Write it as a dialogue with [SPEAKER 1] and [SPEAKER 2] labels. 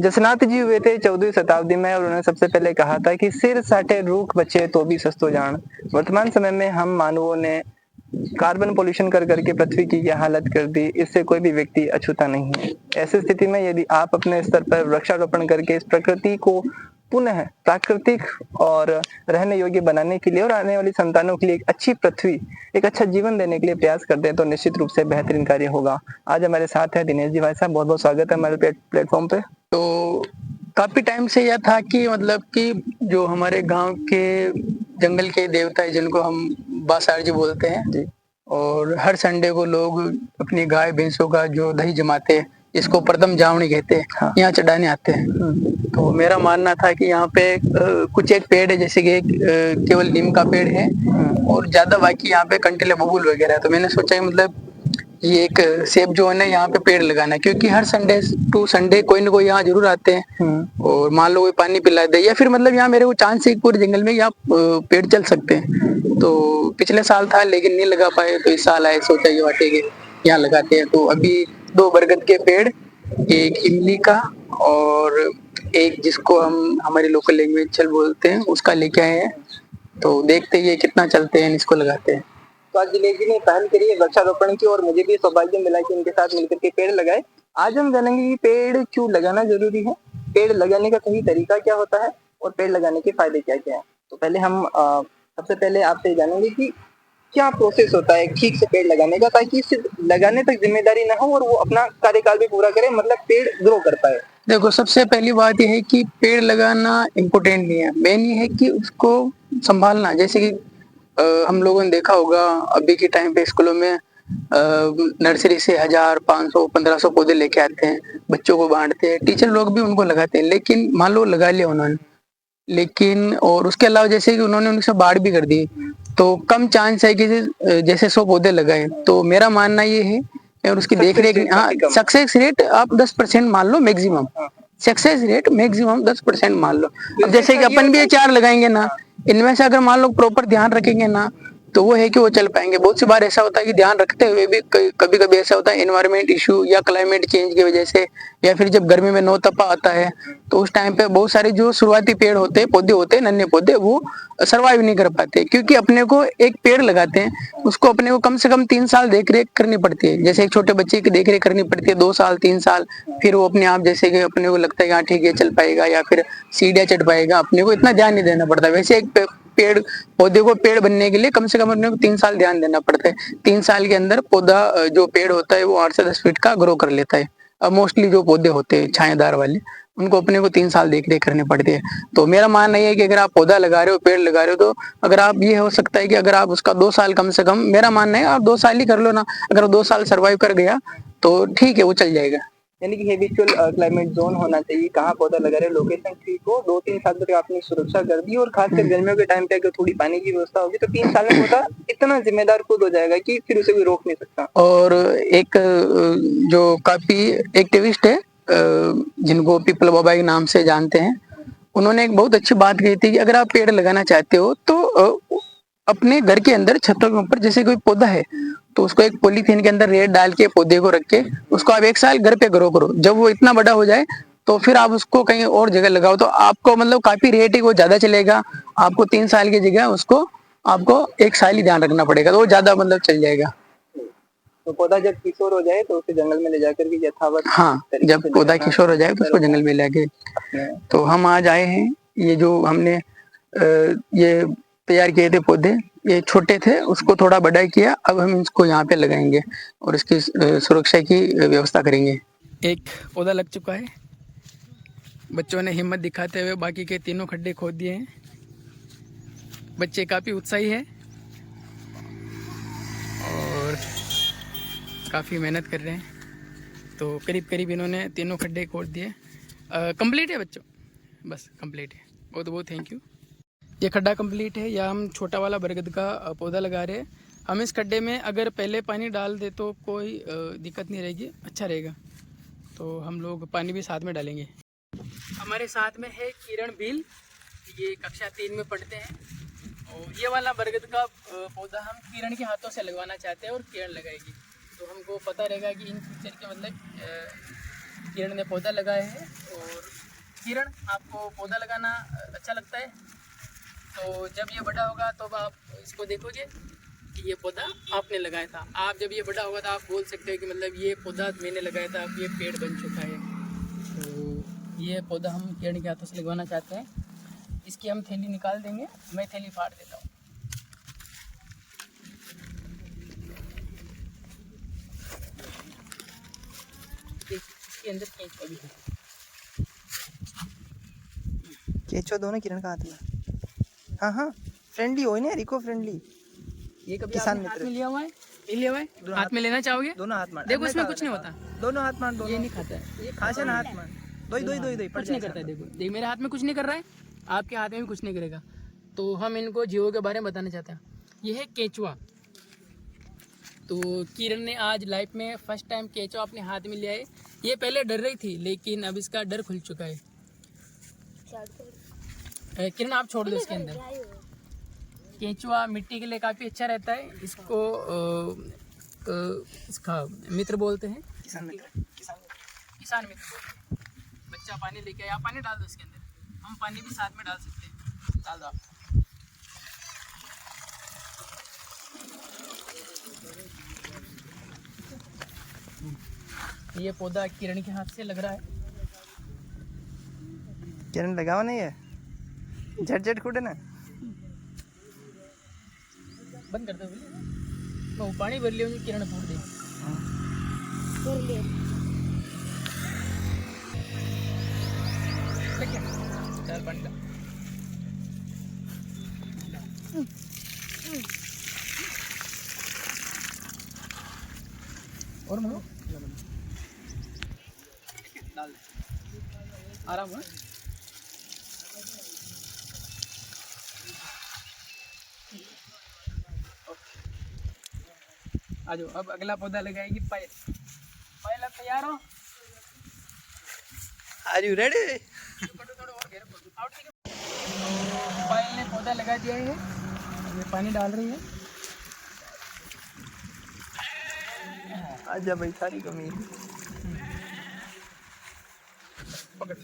[SPEAKER 1] जसनाथ जी हुए थे 14वीं शताब्दी में और उन्होंने सबसे पहले कहा था कि सिर साटे रूख बचे तो भी सस्तो जान। वर्तमान समय में हम मानवों ने कार्बन पॉल्यूशन कर करके पृथ्वी की यह हालत कर दी, इससे कोई भी व्यक्ति अछूता नहीं है। ऐसी स्थिति में यदि आप अपने स्तर पर वृक्षारोपण करके इस प्रकृति को पुनः प्राकृतिक और रहने योग्य बनाने के लिए और आने वाली संतानों के लिए एक अच्छी पृथ्वी, एक अच्छा जीवन देने के लिए प्रयास करते हैं तो निश्चित रूप से बेहतरीन कार्य होगा। आज हमारे साथ है दिनेश जी भाई साहब, बहुत बहुत स्वागत है हमारे प्लेटफॉर्म पे।
[SPEAKER 2] तो काफी टाइम से यह था कि मतलब कि जो हमारे गांव के जंगल के देवता है जिनको हम बासार जी बोलते हैं
[SPEAKER 1] जी।
[SPEAKER 2] और हर संडे को लोग अपनी गाय भैंसों का जो दही जमाते हैं, इसको प्रथम जावनी कहते हैं,
[SPEAKER 1] हाँ।
[SPEAKER 2] यहाँ चढ़ाने आते हैं। तो मेरा मानना था कि यहाँ पे कुछ एक पेड़ है, जैसे कि केवल नीम का पेड़ है और ज्यादा बाकी यहाँ पे कंटीले बबूल वगैरह है। तो मैंने सोचा कि मतलब ये एक सेफ जोन है, यहाँ पे पेड़ लगाना है, क्योंकि हर संडे टू संडे कोई ना कोई यहाँ जरूर आते हैं और मान लो कोई पानी पिला दे या फिर मतलब यहाँ मेरे को चांस है पूरे जंगल में यहाँ पेड़ चल सकते हैं। तो पिछले साल था लेकिन नहीं लगा पाए, तो इस साल आए, सोचा ये वाटे के यहाँ लगाते हैं। तो अभी 2 बरगद के पेड़, एक इमली का और एक जिसको हम हमारी लोकल लैंग्वेज चल बोलते हैं, उसका लेके आए हैं। तो देखते हैं ये कितना चलते हैं, इसको लगाते हैं।
[SPEAKER 1] तो आज दिनेश जी ने पहल करी है वृक्षारोपण की और मुझे भी सौभाग्य मिला कि उनके साथ मिलकर के पेड़ लगाए। आज हम जानेंगे कि पेड़ क्यों लगाना जरूरी है, पेड़ लगाने का सही तरीका क्या होता है और पेड़ लगाने के फायदे क्या क्या हैं। तो पहले हम सबसे पहले आपसे जानेंगे कि क्या प्रोसेस होता है ठीक से पेड़ लगाने का, ताकि सिर्फ लगाने तक जिम्मेदारी ना हो और वो अपना कार्यकाल भी पूरा करे, मतलब पेड़ ग्रो कर पाए।
[SPEAKER 2] देखो, सबसे पहली बात यह है कि पेड़ लगाना इम्पोर्टेंट नहीं है, मेन ये है कि उसको संभालना। जैसे कि हम लोगों ने देखा होगा अभी के टाइम पे स्कूलों में नर्सरी से 1000, 500, 1500 पौधे लेके आते हैं, बच्चों को बांटते हैं, टीचर लोग भी उनको लगाते हैं। लेकिन मान लो लगा लिया उन्होंने, लेकिन और उसके अलावा जैसे कि उन्होंने उनसे बाढ़ भी कर दी, तो कम चांस है कि जैसे 100 पौधे लगाए। तो मेरा मानना ये है और उसकी देख रेख, हाँ, सक्सेस रेट आप 10% मान लो मैक्सिमम, सक्सेस रेट मैक्सिमम 10% मान लो। अब जैसे कि अपन भी ये 4 लगाएंगे ना, इनमें से अगर मान लो प्रॉपर ध्यान रखेंगे ना, तो वो है कि वो चल पाएंगे। बहुत सी बार ऐसा होता है कि ध्यान रखते हुए भी कभी कभी ऐसा होता है एनवायरमेंट इशू या क्लाइमेट चेंज की वजह से, या फिर जब गर्मी में नौतपा आता है, तो उस टाइम पे बहुत सारे जो शुरुआती पेड़ होते हैं, पौधे होते हैं, नन्हे पौधे, वो सरवाइव नहीं कर पाते। क्योंकि अपने को एक पेड़ लगाते हैं, उसको अपने को कम से कम 3 साल देख रेख करनी पड़ती है। जैसे एक छोटे बच्चे की देख रेख करनी पड़ती है 2 साल 3 साल, फिर वो अपने आप जैसे कि अपने को लगता है कि हाँ ठीक है चल पाएगा या फिर सीढ़ियाँ चढ़ पाएगा, अपने को इतना ध्यान नहीं देना पड़ता। वैसे एक पेड़ पौधे को पेड़ बनने के लिए कम से कम अपने को 3 साल ध्यान देना पड़ता है। 3 साल के अंदर पौधा जो पेड़ होता है वो 8 से 10 फीट का ग्रो कर लेता है। अब मोस्टली जो पौधे होते हैं छायादार वाले, उनको अपने को 3 साल देख रेख करनी पड़ती है। तो मेरा मानना ये है कि अगर आप पौधा लगा रहे हो, पेड़ लगा रहे हो, तो अगर आप, ये हो सकता है कि अगर आप उसका 2 साल कम से कम, मेरा मानना है आप 2 साल ही कर लो ना, अगर 2 साल सर्वाइव कर गया तो ठीक है, वो चल जाएगा।
[SPEAKER 1] यानी कि हैबिचुअल क्लाइमेट जोन होना चाहिए, कहाँ पौधा लगा रहे, लोकेशन ठीक हो। 2-3 साल तक आपने सुरक्षा कर दी और खासकर गर्मियों के टाइम पे अगर थोड़ी पानी की व्यवस्था होगी तो 3 साल में पौधा इतना जिम्मेदार खुद हो जाएगा कि फिर उसे कोई रोक नहीं सकता।
[SPEAKER 2] और एक जो काफी एक्टिविस्ट है, जिनको पीपल बाबा के नाम से जानते हैं, उन्होंने एक बहुत अच्छी बात कही थी कि अगर आप पेड़ लगाना चाहते हो तो अपने घर के अंदर छतों के ऊपर जैसे कोई पौधा है, तो उसको एक पॉलीथीन के अंदर रेत डाल के पौधे को रख के उसको आप 1 साल घर पे ग्रो करो। जब वो इतना बड़ा हो जाए तो फिर आप उसको कहीं और जगह लगाओ, तो आपको मतलब काफी रेट है वो ज्यादा चलेगा। आपको 3 साल की जगह उसको आपको 1 साल ही ध्यान रखना पड़ेगा, तो वो ज्यादा मतलब चल जाएगा।
[SPEAKER 1] तो पौधा जब किशोर हो जाए तो उसे जंगल में ले जाकर के यथावत,
[SPEAKER 2] हाँ, जब पौधा किशोर हो जाए तो उसको जंगल में लेके, तो हम आज आए हैं। ये जो हमने ये तैयार किए थे पौधे, ये छोटे थे, उसको थोड़ा बड़ा किया, अब हम इसको यहाँ पे लगाएंगे और इसकी सुरक्षा की व्यवस्था करेंगे। एक पौधा लग चुका है, बच्चों ने हिम्मत दिखाते हुए बाकी के 3 खड्डे खोद दिए हैं। बच्चे काफ़ी उत्साही है और काफ़ी मेहनत कर रहे हैं। तो करीब करीब इन्होंने 3 खड्डे खोद दिए। कंप्लीट है बच्चों, बस कंप्लीट है। बहुत बहुत थैंक यू। ये खड्डा कंप्लीट है, या हम छोटा वाला बरगद का पौधा लगा रहे हैं। हम इस खड्डे में अगर पहले पानी डाल दे तो कोई दिक्कत नहीं रहेगी, अच्छा रहेगा। तो हम लोग पानी भी साथ में डालेंगे। हमारे साथ में है किरण भील, ये कक्षा 3 में पढ़ते हैं। और ये वाला बरगद का पौधा हम किरण के हाथों से लगवाना चाहते हैं और किरण लगाएगी, तो हमको पता रहेगा कि इन फ्यूचर के मतलब किरण ने पौधा लगाया है। और किरण, आपको पौधा लगाना अच्छा लगता है? तो जब ये बड़ा होगा तो आप इसको देखोगे कि ये पौधा आपने लगाया था। आप जब ये बड़ा होगा तो आप बोल सकते हो कि मतलब ये पौधा मैंने लगाया था, अब ये पेड़ बन चुका है। तो ये पौधा हम किरण के हाथों से लगवाना चाहते हैं। इसकी हम थैली निकाल देंगे, मैं थैली फाड़ देता हूँ। इसके अंदर केंचुआ भी है।
[SPEAKER 1] केचो दो ना किरण का हाथ में। हाँ हाँ, फ्रेंडली हो ना, इको फ्रेंडली।
[SPEAKER 2] ये कभी
[SPEAKER 1] किसान
[SPEAKER 2] आपने हाथ
[SPEAKER 1] मित्र
[SPEAKER 2] में लिया हुआ है? नहीं लिया हुआ है? हाथ में लेना चाहोगे?
[SPEAKER 1] दोनों हाथ मार।
[SPEAKER 2] देखो इसमें कुछ नहीं होता,
[SPEAKER 1] दोनों हाथ मार,
[SPEAKER 2] ये
[SPEAKER 1] दोनों।
[SPEAKER 2] नहीं खाता है, ये
[SPEAKER 1] खासे ना हाथ मार। दो ही
[SPEAKER 2] कुछ नहीं करता है। देखो देख, मेरे हाथ में कुछ नहीं कर रहा है, आपके हाथ में भी कुछ नहीं करेगा। तो हम इनको जीवों के बारे में बताना चाहते हैं। ये है केंचुआ। तो किरण ने आज लाइफ में फर्स्ट टाइम केंचुआ अपने हाथ में लिया है। ये पहले डर रही थी, लेकिन अब इसका डर खुल चुका है। किरण आप छोड़ दो इसके अंदर। केंचुआ मिट्टी के लिए काफ़ी अच्छा रहता है। इसको इसका मित्र बोलते हैं,
[SPEAKER 1] किसान मित्र।
[SPEAKER 2] किसान मित्र बोलते हैं। बच्चा पानी लेके आया, आप पानी डाल दो इसके अंदर, हम पानी भी साथ में डाल सकते हैं। डाल दो आप। ये पौधा किरण के हाथ से लग रहा है।
[SPEAKER 1] किरण लगाओ नहीं है, झट झट कूदे ना।
[SPEAKER 2] बंद कर दो, मैं पानी भर लिया, किरण फूट दे। चल पानी डाल। और मनो डाल दे, आराम है। आ जाओ, अब अगला पौधा लगाएगी पायल। पायल अब तैयार हो?
[SPEAKER 1] Are you ready?
[SPEAKER 2] पायल ने पौधा लगा दिया है, ये पानी डाल रही है।
[SPEAKER 1] आजा भाई, सारी कमी।
[SPEAKER 2] पकड़